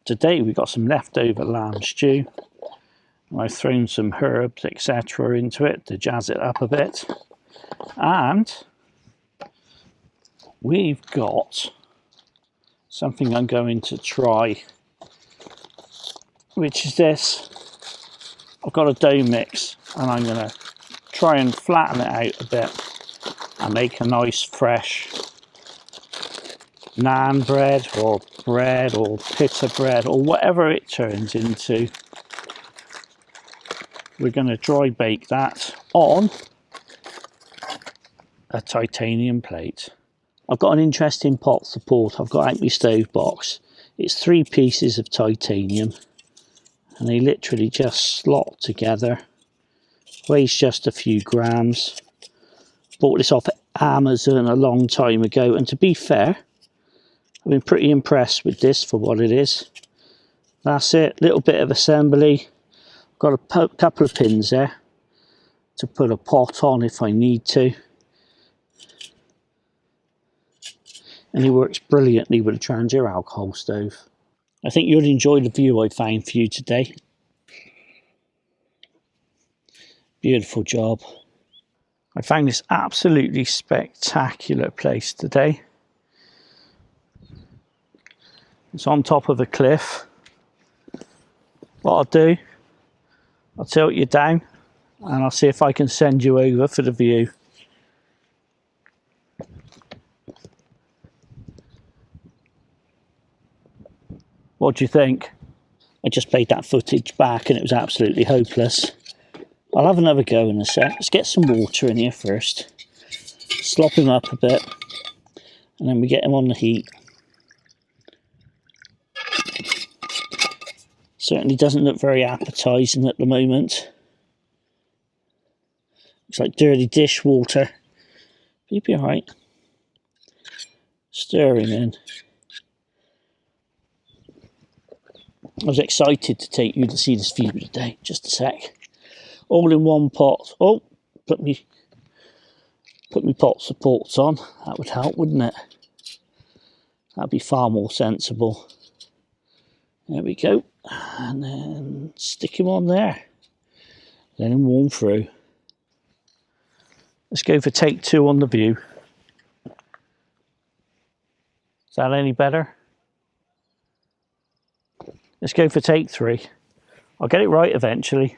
today we've got some leftover lamb stew. I've thrown some herbs, etc. into it to jazz it up a bit. And we've got something I'm going to try, which is this. I've got a dough mix and I'm going to try and flatten it out a bit and make a nice fresh naan bread or pita bread or whatever it turns into. We're going to dry bake that on a titanium plate. I've got an interesting pot support I've got out my stove box. It's 3 pieces of titanium and they literally just slot together. Weighs just a few grams. Bought this off Amazon a long time ago, and to be fair, I've been pretty impressed with this for what it is. That's it, little bit of assembly. Got a couple of pins there to put a pot on if I need to. And it works brilliantly with a Trangia alcohol stove. I think you'll enjoy the view I found for you today. Beautiful job. I found this absolutely spectacular place today. It's on top of a cliff. What I'll do, I'll tilt you down and I'll see if I can send you over for the view. What do you think? I just played that footage back and it was absolutely hopeless. I'll have another go in a sec. Let's get some water in here first. Slop him up a bit and then we get him on the heat. Certainly doesn't look very appetising at the moment. Looks like dirty dishwater. He'll be alright. Stir him in. I was excited to take you to see this view today. Just a sec. All in one pot. Oh, put me pot supports on. That would help, wouldn't it? That'd be far more sensible. There we go. And then stick him on there. Let him warm through. Let's go for take 2 on the view. Is that any better? Let's go for take 3. I'll get it right eventually.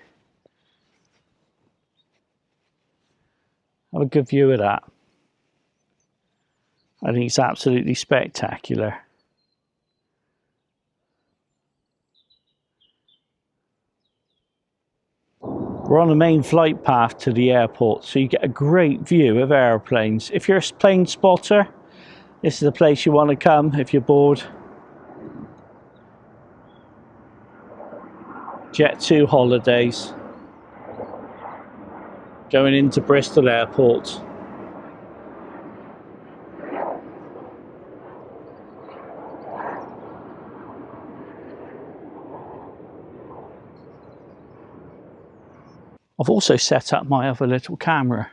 Have a good view of that. I think it's absolutely spectacular. We're on the main flight path to the airport, so you get a great view of airplanes. If you're a plane spotter, this is the place you want to come if you're bored. Jet2 holidays. Going into Bristol Airport. I've also set up my other little camera.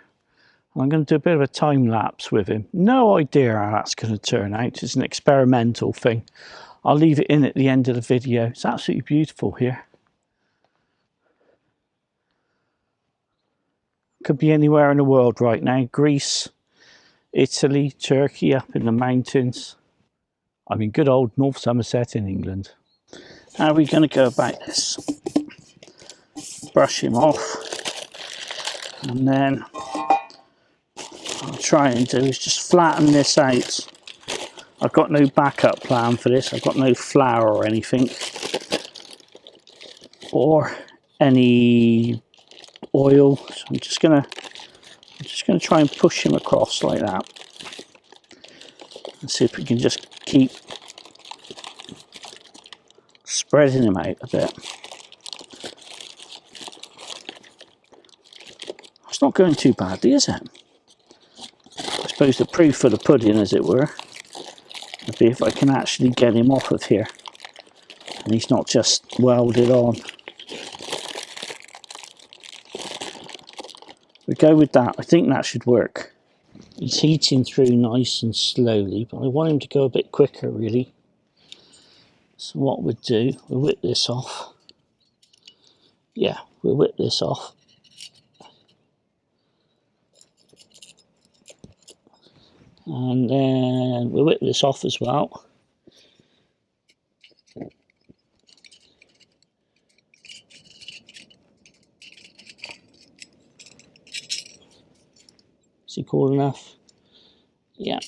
I'm going to do a bit of a time lapse with him. No idea how that's going to turn out. It's an experimental thing. I'll leave it in at the end of the video. It's absolutely beautiful here. Could be anywhere in the world right now. Greece, Italy, Turkey, up in the mountains. I'm in good old North Somerset in England. How are we going to go about this? Brush him off. And then I'll try and do is just flatten this out. I've got no backup plan for this. I've got no flour or anything. Or any oil. So I'm just gonna try and push him across like that. And see if we can just keep spreading him out a bit. It's not going too badly, is it? I suppose the proof for the pudding, as it were, would be if I can actually get him off of here and he's not just welded on. We go with that. I think that should work. He's heating through nice and slowly, but I want him to go a bit quicker, really. So what we'll do, we'll whip this off. Yeah, we'll whip this off. And then we'll whip this off as well. Is he cool enough? Yeah.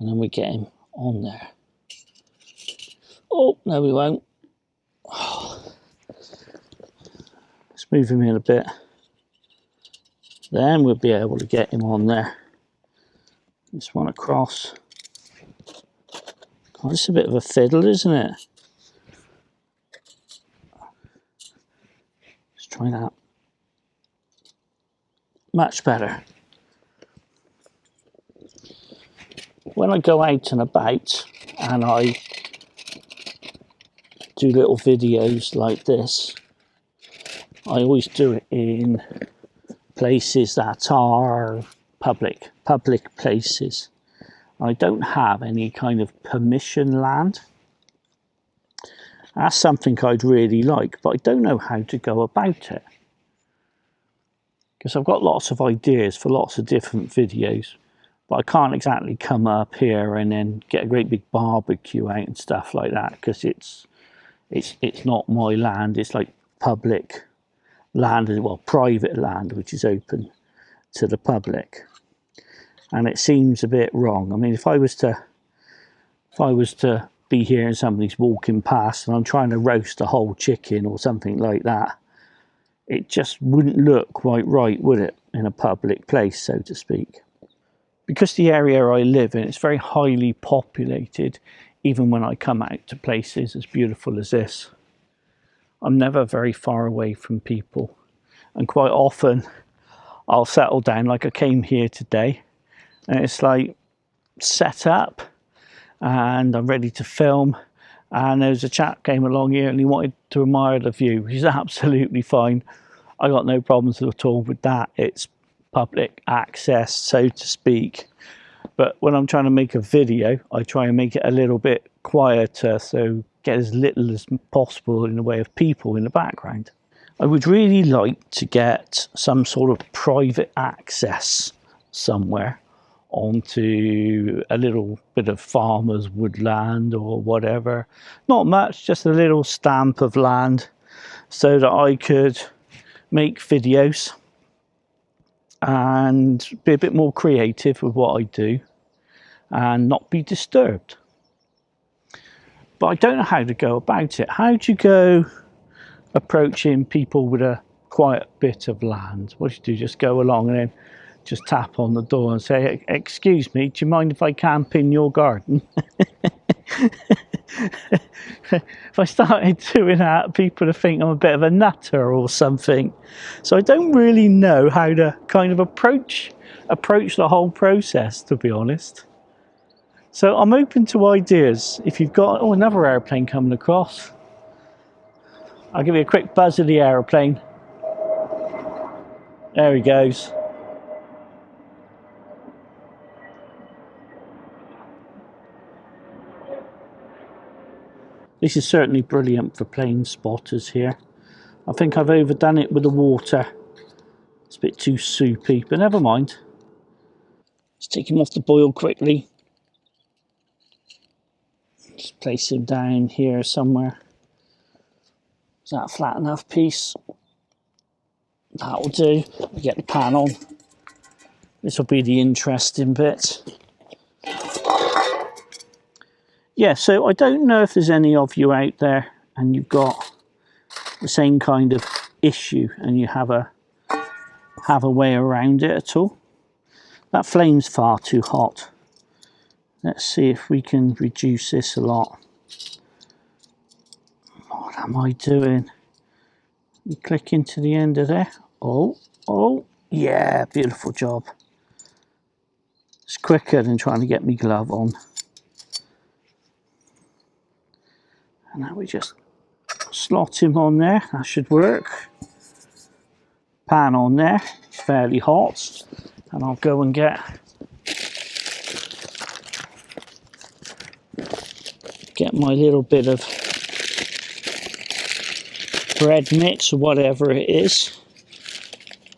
And then we get him on there. Oh, no we won't. Oh. Let's move him in a bit. Then we'll be able to get him on there. This one across. God, it's a bit of a fiddle, isn't it? Let's try that. Much better. When I go out and about and I do little videos like this, I always do it in places that are public places. I don't have any kind of permission land. That's something I'd really like, but I don't know how to go about it. Because I've got lots of ideas for lots of different videos, but I can't exactly come up here and then get a great big barbecue out and stuff like that, because it's not my land. It's like public land, well, private land, which is open to the public, and it seems a bit wrong. I mean, if I was to be here and somebody's walking past and I'm trying to roast a whole chicken or something like that, it just wouldn't look quite right, would it, in a public place, so to speak. Because the area I live in is very highly populated, even when I come out to places as beautiful as this, I'm never very far away from people. And quite often I'll settle down, like I came here today, and it's like set up and I'm ready to film, and there's a chap came along here and he wanted to admire the view, which is absolutely fine. I got no problems at all with that. It's public access, so to speak. But when I'm trying to make a video, I try and make it a little bit quieter, so get as little as possible in the way of people in the background. I would really like to get some sort of private access somewhere onto a little bit of farmer's woodland or whatever. Not much, just a little stamp of land, so that I could make videos and be a bit more creative with what I do and not be disturbed. But I don't know how to go about it. How do you go approaching people with a quiet bit of land? What do you do? Just go along and then just tap on the door and say, excuse me, do you mind if I camp in your garden? If I started doing that, people would think I'm a bit of a nutter or something. So I don't really know how to kind of approach the whole process, to be honest. So I'm open to ideas. If you've got, oh, another aeroplane coming across. I'll give you a quick buzz of the aeroplane. There he goes. This is certainly brilliant for plane spotters here. I think I've overdone it with the water. It's a bit too soupy, but never mind. Let's take him off the boil quickly. Just place him down here somewhere. Is that a flat enough piece? That'll do. We get the pan on. This will be the interesting bit. Yeah, so I don't know if there's any of you out there and you've got the same kind of issue and you have a way around it at all. That flame's far too hot. Let's see if we can reduce this a lot. What am I doing? You click into the end of there. Oh, yeah, beautiful job. It's quicker than trying to get my glove on. And now we just slot him on there. That should work. Pan on there. It's fairly hot. And I'll go and get get my little bit of bread mix or whatever it is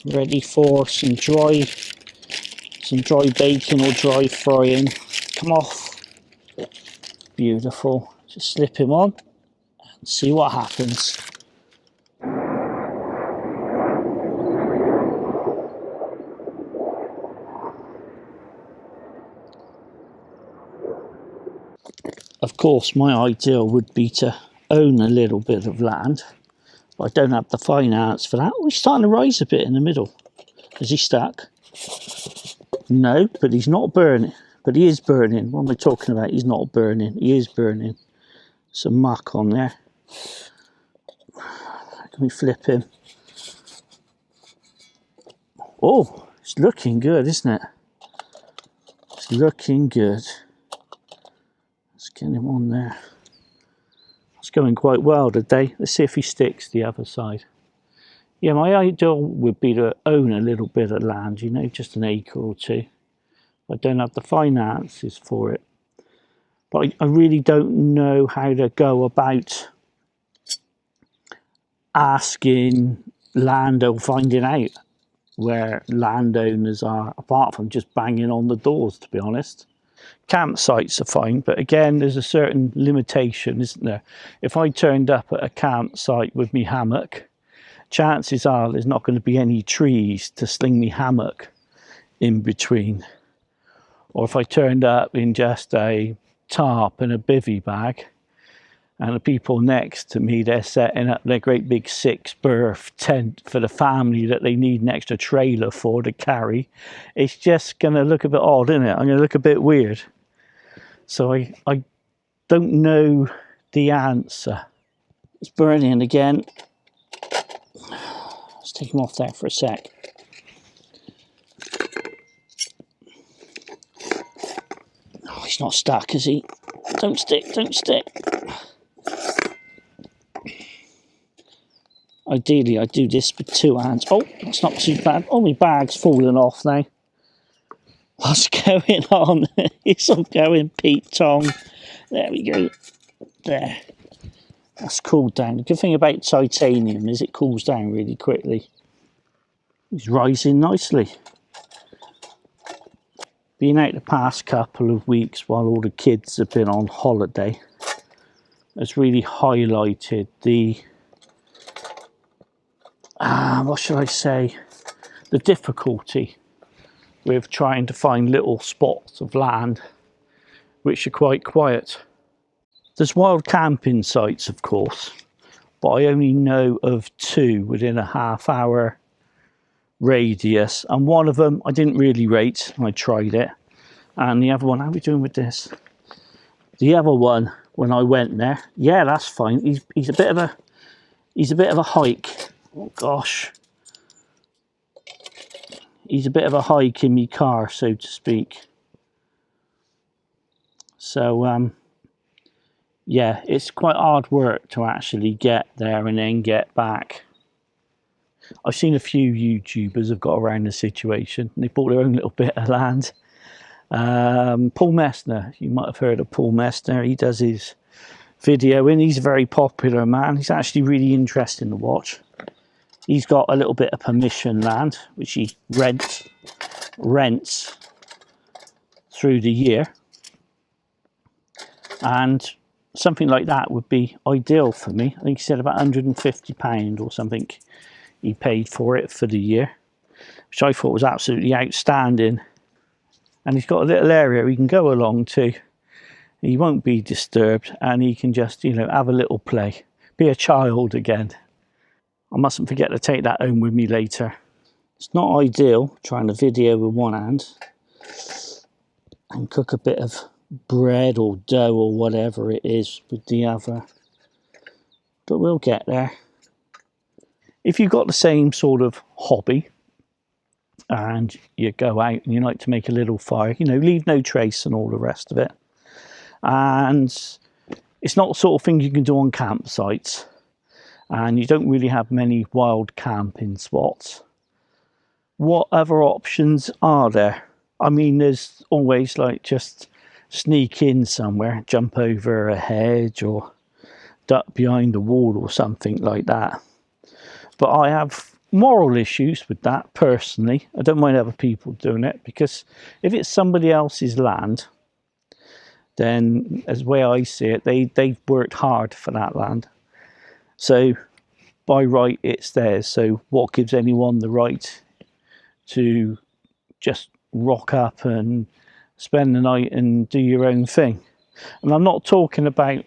ready for some dry bacon or dry frying. Come off. Beautiful. Just slip him on and see what happens. Of course, my ideal would be to own a little bit of land, but I don't have the finance for that. Oh, he's starting to rise a bit in the middle. Is he stuck? No, but he's not burning. But he is burning. What am I talking about? He's not burning. He is burning. Some muck on there. Can we flip him? Oh, it's looking good, isn't it? It's looking good. Let's get him on there. It's going quite well today. Let's see if he sticks the other side. Yeah, my ideal would be to own a little bit of land, you know, just an acre or two. I don't have the finances for it. But I really don't know how to go about asking land or finding out where landowners are, apart from just banging on the doors, to be honest. Campsites are fine, but again, there's a certain limitation, isn't there? If I turned up at a campsite with me hammock, chances are there's not going to be any trees to sling me hammock in between. Or if I turned up in just a tarp and a bivvy bag, and the people next to me, they're setting up their great big 6-berth tent for the family that they need an extra trailer for to carry, it's just going to look a bit odd, isn't it? I'm going to look a bit weird. So I don't know the answer. It's burning again. Let's take him off there for a sec. Oh, he's not stuck, is he? Don't stick, don't stick. Ideally, I do this with 2 hands. Oh, that's not too bad. Oh, my bag's falling off now. What's going on? It's all going Pete Tong. There we go. There. That's cooled down. The good thing about titanium is it cools down really quickly. He's rising nicely. Being out the past couple of weeks while all the kids have been on holiday has really highlighted the, what should I say, the difficulty with trying to find little spots of land which are quite quiet. There's wild camping sites, of course, but I only know of 2 within a half-hour radius, and one of them I didn't really rate. I tried it, and the other one, how are we doing with this? The other one, when I went there, yeah, that's fine. He's a bit of a hike. Oh gosh, he's a bit of a hike in me car, so to speak. So yeah, it's quite hard work to actually get there and then get back. I've seen a few YouTubers have got around the situation. They bought their own little bit of land. Paul Messner, you might have heard of Paul Messner. He does his video and he's a very popular man. He's actually really interesting to watch. He's got a little bit of permission land, which he rents through the year. And something like that would be ideal for me. I think he said about £150 or something he paid for it for the year, which I thought was absolutely outstanding. And he's got a little area he can go along to. He won't be disturbed and he can just, you know, have a little play, be a child again. I mustn't forget to take that home with me later. It's not ideal trying to video with one hand and cook a bit of bread or dough or whatever it is with the other, but we'll get there. If you've got the same sort of hobby and you go out and you like to make a little fire, you know, leave no trace and all the rest of it, and it's not the sort of thing you can do on campsites, and you don't really have many wild camping spots, what other options are there? I mean, there's always like just sneak in somewhere, jump over a hedge or duck behind a wall or something like that. But I have moral issues with that personally. I don't mind other people doing it, because if it's somebody else's land, then as the way I see it, they've worked hard for that land. So by right, it's theirs. So what gives anyone the right to just rock up and spend the night and do your own thing? And I'm not talking about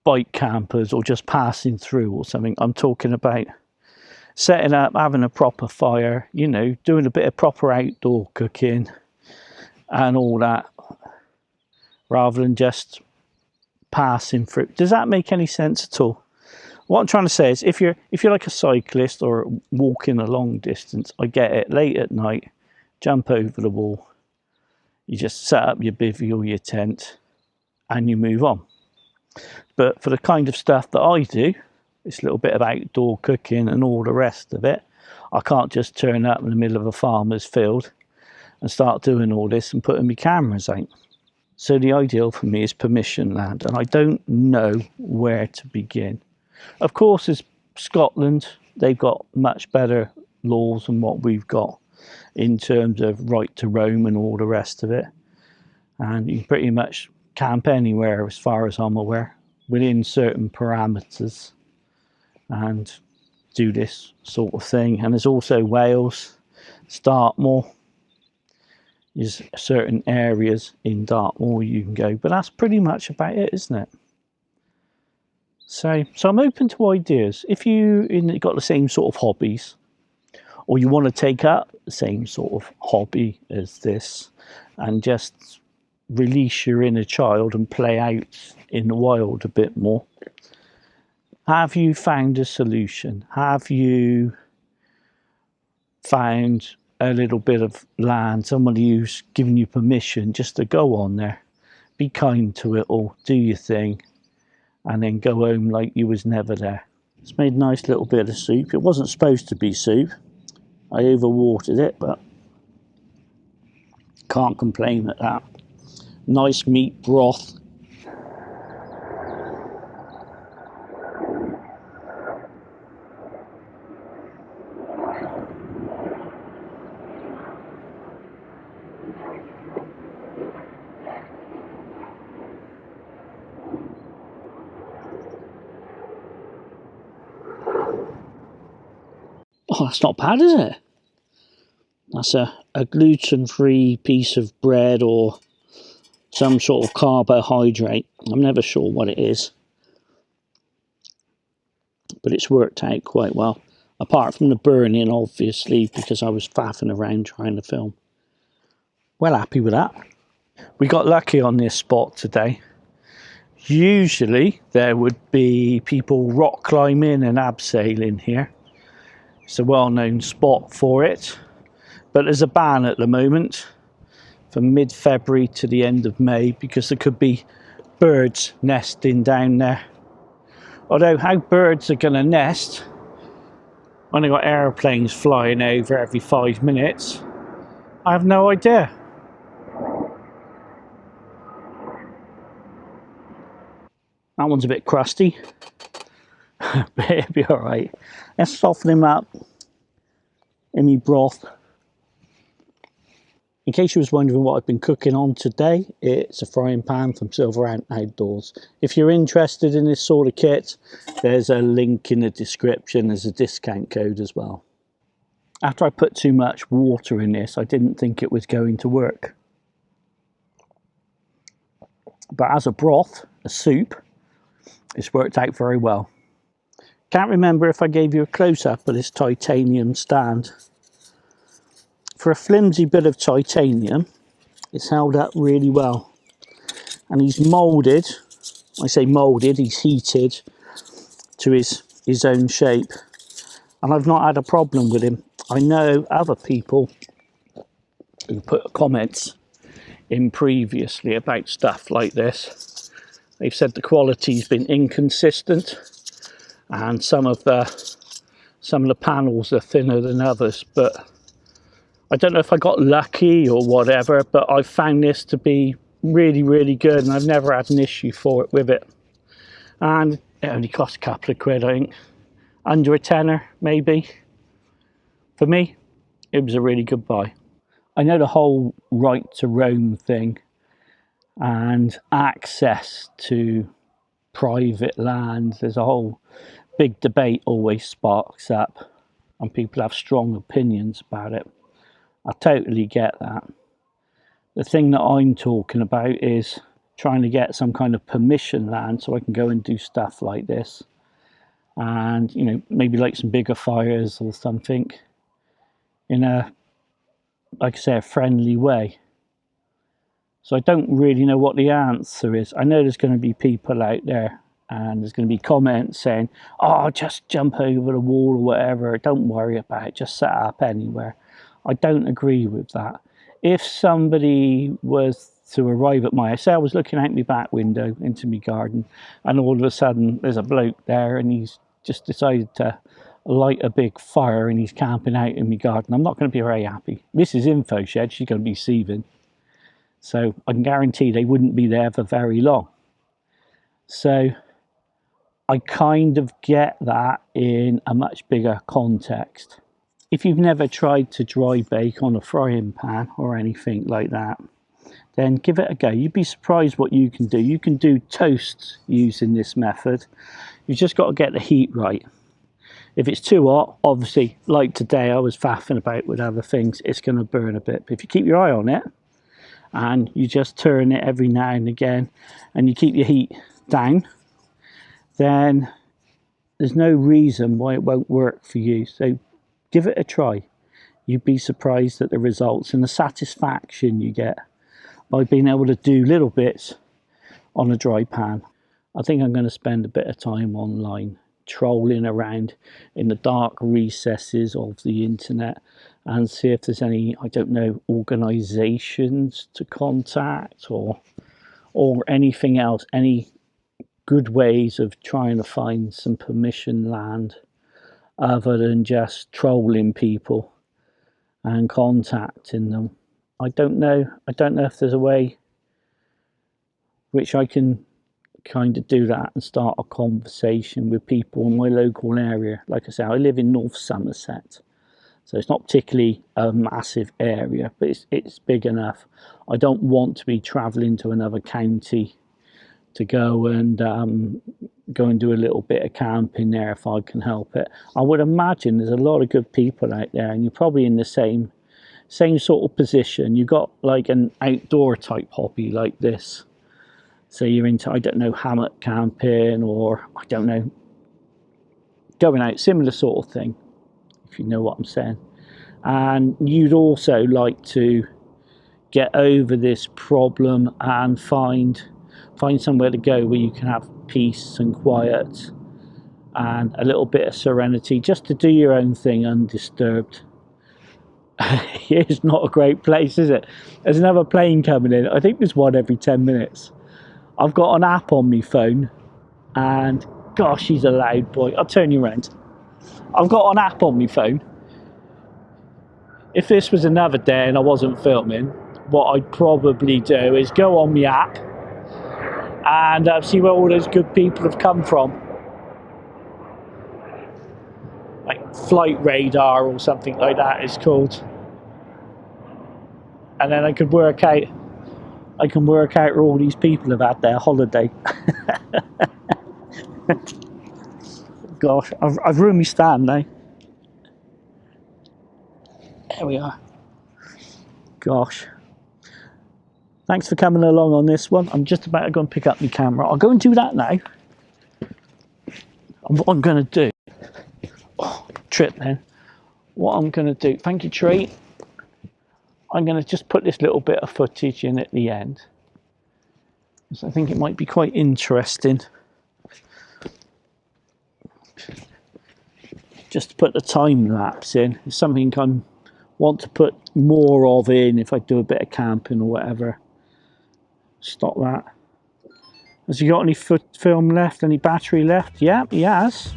bike campers or just passing through or something. I'm talking about setting up, having a proper fire, you know, doing a bit of proper outdoor cooking and all that, rather than just passing through. Does that make any sense at all? What I'm trying to say is, if you're like a cyclist or walking a long distance, I get it, late at night, jump over the wall, you just set up your bivvy or your tent and you move on. But for the kind of stuff that I do, this little bit of outdoor cooking and all the rest of it, I can't just turn up in the middle of a farmer's field and start doing all this and putting my cameras out. So the ideal for me is permission land, and I don't know where to begin. Of course, as Scotland, they've got much better laws than what we've got in terms of right to roam and all the rest of it. And you can pretty much camp anywhere, as far as I'm aware, within certain parameters, and do this sort of thing. And there's also Wales, Dartmoor. There's certain areas in Dartmoor you can go, but that's pretty much about it, isn't it? So I'm open to ideas. If you've got the same sort of hobbies, or you want to take up the same sort of hobby as this and just release your inner child and play out in the wild a bit more, have you found a solution? Have you found a little bit of land, somebody who's given you permission just to go on there, be kind to it all, do your thing, and then go home like you was never there? It's made a nice little bit of soup. It wasn't supposed to be soup. I overwatered it, but can't complain at that. Nice meat broth. Oh, that's not bad, is it? That's a gluten-free piece of bread or some sort of carbohydrate. I'm never sure what it is, but it's worked out quite well. Apart from the burning, obviously, because I was faffing around trying to film. Well, happy with that. We got lucky on this spot today. Usually there would be people rock climbing and abseiling here. It's a well-known spot for it, but there's a ban at the moment from mid-February to the end of May, because there could be birds nesting down there. Although how birds are going to nest when they've got airplanes flying over every 5 minutes, I have no idea. That one's a bit crusty, but it'll be alright. Let's soften him up in my broth. In case you was wondering what I've been cooking on today, it's a frying pan from Silverantoutdoors. If you're interested in this sort of kit, there's a link in the description. There's a discount code as well. After I put too much water in this, I didn't think it was going to work. But as a broth, a soup, it's worked out very well. Can't remember if I gave you a close-up of this titanium stand. For a flimsy bit of titanium, it's held up really well. And he's moulded, I say moulded, he's heated to his own shape. And I've not had a problem with him. I know other people who put comments in previously about stuff like this. They've said the quality's been inconsistent, and some of the panels are thinner than others, but I don't know if I got lucky or whatever, but I found this to be really, really good, and I've never had an issue with it. And it only cost a couple of quid, I think. Under a tenner, maybe. For me, it was a really good buy. I know the whole right to roam thing and access to private land, there's a whole big debate always sparks up, and people have strong opinions about it. I totally get that. The thing that I'm talking about is trying to get some kind of permission land so I can go and do stuff like this, and you know, maybe like some bigger fires or something in a, like I say, a friendly way. So I don't really know what the answer is. I know there's going to be people out there and there's going to be comments saying, oh, just jump over the wall or whatever, don't worry about it, just set up anywhere. I don't agree with that. If somebody was to arrive at my house, say I was looking out my back window into my garden, and all of a sudden there's a bloke there and he's just decided to light a big fire and he's camping out in my garden, I'm not going to be very happy. Mrs. Info Shed, she's going to be seething. So I can guarantee they wouldn't be there for very long. So I kind of get that in a much bigger context. If you've never tried to dry bake on a frying pan or anything like that, then give it a go. You'd be surprised what you can do. You can do toasts using this method. You've just got to get the heat right. If it's too hot, obviously, like today, I was faffing about with other things, it's going to burn a bit. But if you keep your eye on it, and you just turn it every now and again, and you keep your heat down, then there's no reason why it won't work for you. So give it a try. You'd be surprised at the results and the satisfaction you get by being able to do little bits on a dry pan. I think I'm going to spend a bit of time online trolling around in the dark recesses of the internet and see if there's any, I don't know, organisations to contact or anything else, any good ways of trying to find some permission land other than just trolling people and contacting them. I don't know if there's a way which I can kind of do that and start a conversation with people in my local area. Like I say, I live in North Somerset, so it's not particularly a massive area, but it's big enough. I don't want to be travelling to another county to go and do a little bit of camping there if I can help it. I would imagine there's a lot of good people out there, and you're probably in the same sort of position. You've got like an outdoor type hobby like this. So you're into, I don't know, hammock camping, or I don't know, going out, similar sort of thing, if you know what I'm saying. And you'd also like to get over this problem and find somewhere to go where you can have peace and quiet and a little bit of serenity, just to do your own thing undisturbed. It's not a great place, is it? There's another plane coming in. I think there's one every 10 minutes. I've got an app on my phone, and gosh, he's a loud boy. I'll turn you around. I've got an app on my phone. If this was another day and I wasn't filming, what I'd probably do is go on my app and see where all those good people have come from. Like Flight Radar or something like that it's called. And then I can work out where all these people have had their holiday. Gosh, I've ruined my stand now. There we are. Gosh. Thanks for coming along on this one. I'm just about to go and pick up my camera. I'll go and do that now. And what I'm going to do... Oh, trip then. What I'm going to do... Thank you, Tree. I'm going to just put this little bit of footage in at the end, because I think it might be quite interesting. Just to put the time lapse in. It's something I want to put more of in if I do a bit of camping or whatever. Stop that. Has he got any film left? Any battery left? Yeah, he has.